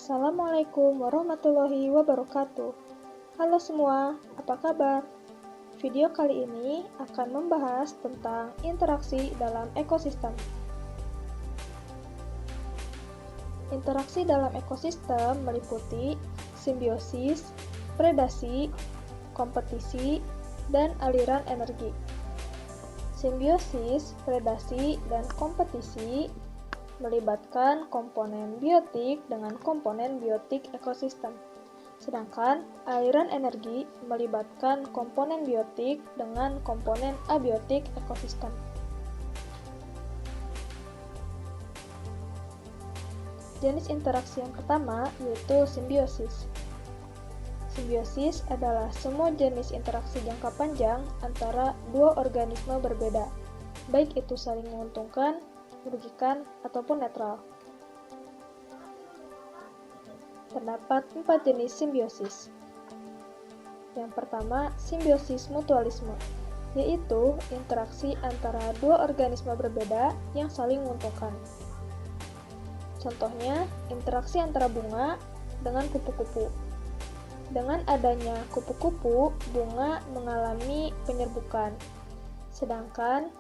Assalamualaikum warahmatullahi wabarakatuh. Halo semua, apa kabar? Video kali ini akan membahas tentang interaksi dalam ekosistem. Interaksi dalam ekosistem meliputi simbiosis, predasi, kompetisi, dan aliran energi. Simbiosis, predasi, dan kompetisi melibatkan komponen biotik dengan komponen biotik ekosistem. Sedangkan aliran energi melibatkan komponen biotik dengan komponen abiotik ekosistem. Jenis interaksi yang pertama yaitu simbiosis. Simbiosis adalah semua jenis interaksi jangka panjang antara dua organisme berbeda, baik itu saling menguntungkan, merugikan, ataupun netral. Terdapat 4 jenis simbiosis. Yang pertama, simbiosis mutualisme, yaitu interaksi antara dua organisme berbeda yang saling menguntungkan. Contohnya, interaksi antara bunga dengan kupu-kupu. Dengan adanya kupu-kupu, bunga mengalami penyerbukan, sedangkan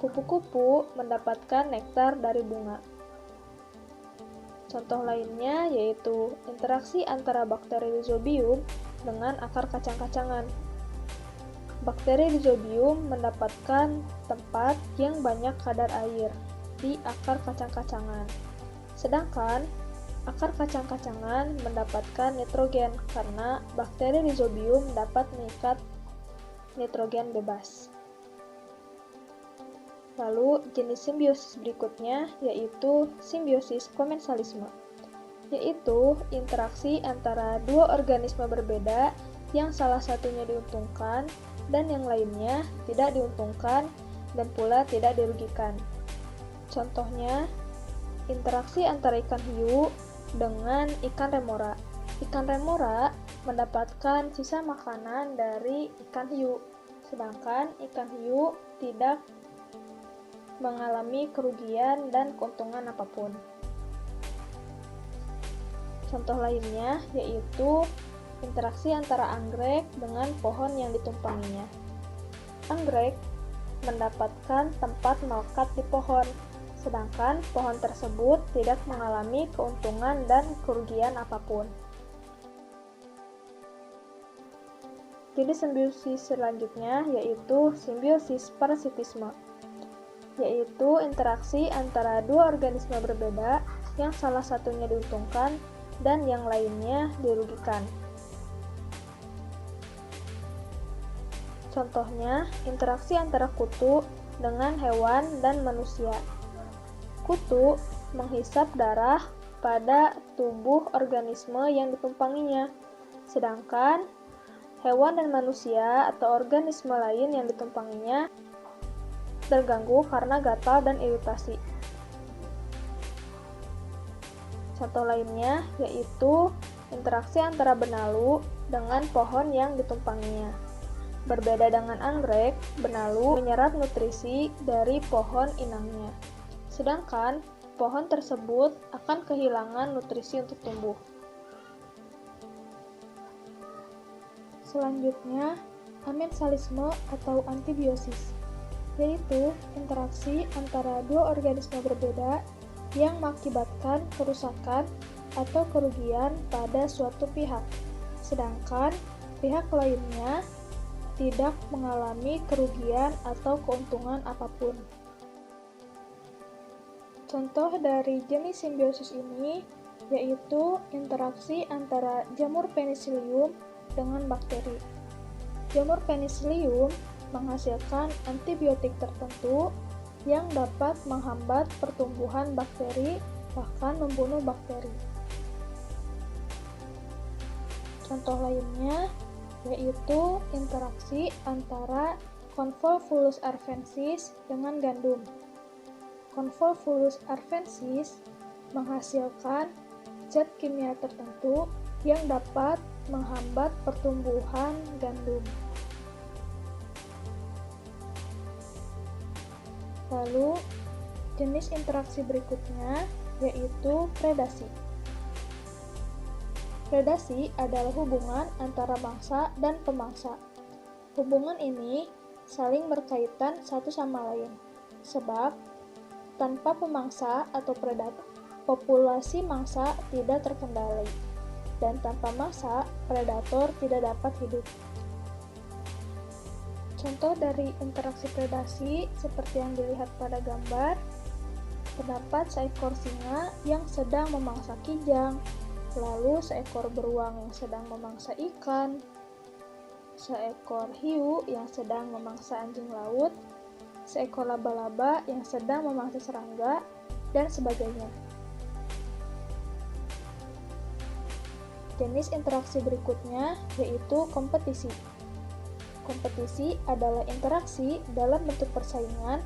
kupu-kupu mendapatkan nektar dari bunga. Contoh lainnya yaitu interaksi antara bakteri Rhizobium dengan akar kacang-kacangan. Bakteri Rhizobium mendapatkan tempat yang banyak kadar air di akar kacang-kacangan. Sedangkan akar kacang-kacangan mendapatkan nitrogen karena bakteri Rhizobium dapat mengikat nitrogen bebas. Lalu, jenis simbiosis berikutnya yaitu simbiosis komensalisme, yaitu interaksi antara dua organisme berbeda yang salah satunya diuntungkan dan yang lainnya tidak diuntungkan dan pula tidak dirugikan. Contohnya, interaksi antara ikan hiu dengan ikan remora. Ikan remora mendapatkan sisa makanan dari ikan hiu, sedangkan ikan hiu tidak mengalami kerugian dan keuntungan apapun. Contoh lainnya yaitu interaksi antara anggrek dengan pohon yang ditumpanginya. Anggrek mendapatkan tempat melekat di pohon, sedangkan pohon tersebut tidak mengalami keuntungan dan kerugian apapun. Jadi simbiosis selanjutnya yaitu simbiosis parasitisme, yaitu interaksi antara dua organisme berbeda yang salah satunya diuntungkan dan yang lainnya dirugikan. Contohnya, interaksi antara kutu dengan hewan dan manusia. Kutu menghisap darah pada tubuh organisme yang ditumpanginya, sedangkan hewan dan manusia atau organisme lain yang ditumpanginya terganggu karena gatal dan iritasi. Contoh lainnya yaitu interaksi antara benalu dengan pohon yang ditumpanginya. Berbeda dengan anggrek, benalu menyerap nutrisi dari pohon inangnya, sedangkan pohon tersebut akan kehilangan nutrisi untuk tumbuh. Selanjutnya, amensalisme atau antibiosis, yaitu interaksi antara dua organisme berbeda yang mengakibatkan kerusakan atau kerugian pada suatu pihak, sedangkan pihak lainnya tidak mengalami kerugian atau keuntungan apapun. Contoh dari jenis simbiosis ini yaitu interaksi antara jamur penicillium dengan bakteri. Jamur penicillium menghasilkan antibiotik tertentu yang dapat menghambat pertumbuhan bakteri, bahkan membunuh bakteri. Contoh lainnya yaitu interaksi antara Convolvulus arvensis dengan gandum. Convolvulus arvensis menghasilkan zat kimia tertentu yang dapat menghambat pertumbuhan gandum. Lalu, jenis interaksi berikutnya yaitu predasi. Predasi adalah hubungan antara mangsa dan pemangsa. Hubungan ini saling berkaitan satu sama lain, sebab tanpa pemangsa atau predator, populasi mangsa tidak terkendali, dan tanpa mangsa, predator tidak dapat hidup. Contoh dari interaksi predasi seperti yang dilihat pada gambar, terdapat seekor singa yang sedang memangsa kijang, lalu seekor beruang yang sedang memangsa ikan, seekor hiu yang sedang memangsa anjing laut, seekor laba-laba yang sedang memangsa serangga, dan sebagainya. Jenis interaksi berikutnya yaitu kompetisi. Kompetisi adalah interaksi dalam bentuk persaingan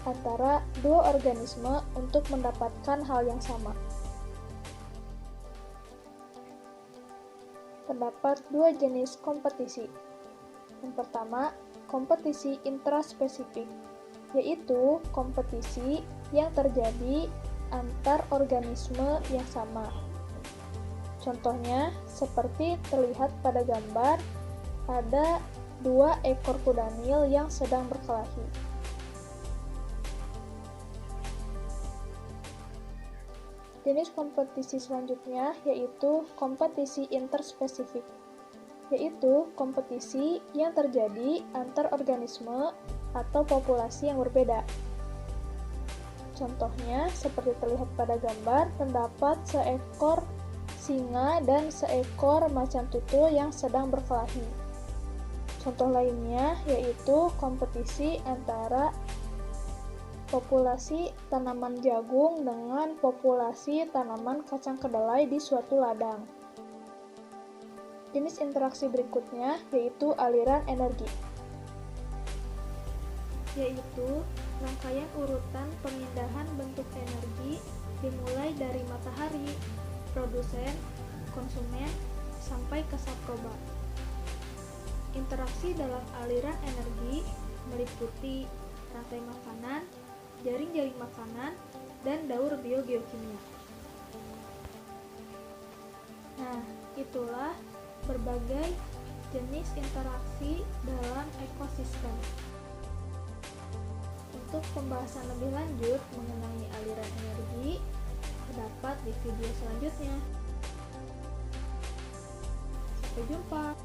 antara dua organisme untuk mendapatkan hal yang sama. Terdapat dua jenis kompetisi. Yang pertama, kompetisi intraspesifik, yaitu kompetisi yang terjadi antar organisme yang sama. Contohnya, seperti terlihat pada gambar, ada dua ekor kuda Nil yang sedang berkelahi. Jenis kompetisi selanjutnya yaitu kompetisi interspesifik, yaitu kompetisi yang terjadi antar organisme atau populasi yang berbeda. Contohnya, seperti terlihat pada gambar, terdapat seekor singa dan seekor macan tutul yang sedang berkelahi. Contoh lainnya yaitu kompetisi antara populasi tanaman jagung dengan populasi tanaman kacang kedelai di suatu ladang. Jenis interaksi berikutnya yaitu aliran energi, yaitu rangkaian urutan pemindahan bentuk energi dimulai dari matahari, produsen, konsumen, sampai ke Saproba. Interaksi dalam aliran energi meliputi rantai makanan, jaring-jaring makanan, dan daur biogeokimia. Nah, itulah berbagai jenis interaksi dalam ekosistem. Untuk pembahasan lebih lanjut mengenai aliran energi, terdapat di video selanjutnya. Sampai jumpa!